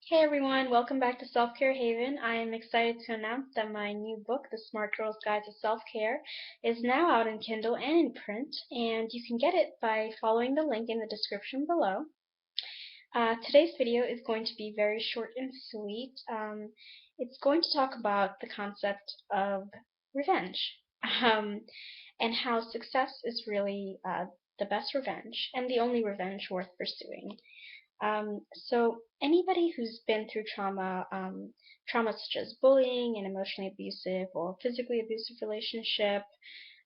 Hey everyone, welcome back to Self-Care Haven. I am excited to announce that my new book, The Smart Girl's Guide to Self-Care, is now out in Kindle and in print, and you can get it by following the link in the description below. Today's video is going to be very short and sweet. It's going to talk about the concept of revenge, um, and how success is really the best revenge and the only revenge worth pursuing. So anybody who's been through trauma such as bullying, an emotionally abusive or physically abusive relationship,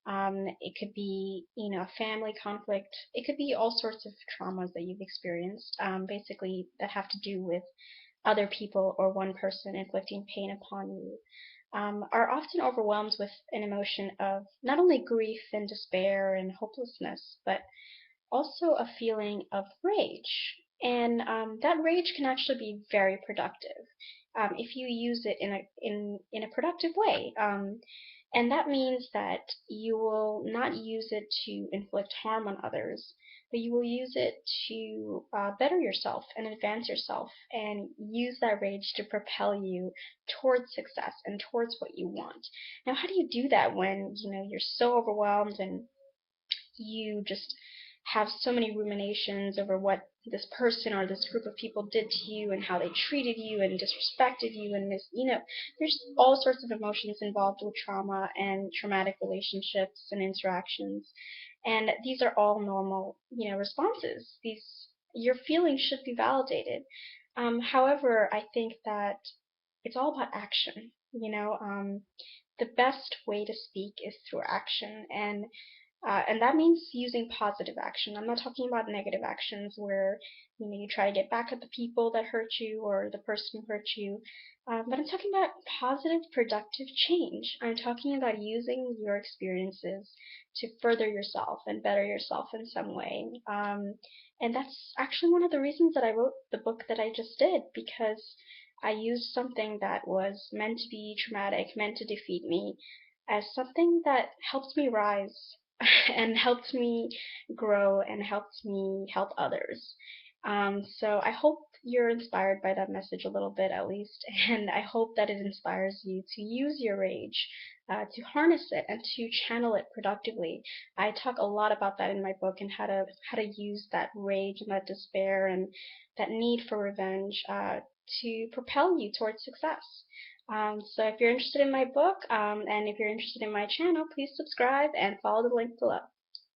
it could be, a family conflict. It could be all sorts of traumas that you've experienced, basically that have to do with other people or one person inflicting pain upon you, are often overwhelmed with an emotion of not only grief and despair and hopelessness, but also a feeling of rage. And that rage can actually be very productive if you use it in a productive way. And that means that you will not use it to inflict harm on others, but you will use it to better yourself and advance yourself, and use that rage to propel you towards success and towards what you want. Now, how do you do that when you're so overwhelmed and you just have so many ruminations over what this person or this group of people did to you and how they treated you and disrespected you and there's all sorts of emotions involved with trauma and traumatic relationships and interactions, and these are all normal responses. These Your feelings should be validated. However, I think that it's all about action. The best way to speak is through action, and that means using positive action. I'm not talking about negative actions where you try to get back at the people that hurt you or the person who hurt you. But I'm talking about positive, productive change. I'm talking about using your experiences to further yourself and better yourself in some way. And that's actually one of the reasons that I wrote the book that I just did, because I used something that was meant to be traumatic, meant to defeat me, as something that helped me rise and helped me grow and helped me help others. So I hope you're inspired by that message a little bit at least, and I hope that it inspires you to use your rage, to harness it and to channel it productively. I talk a lot about that in my book, and how to use that rage and that despair and that need for revenge to propel you towards success. So if you're interested in my book, and if you're interested in my channel, please subscribe and follow the link below.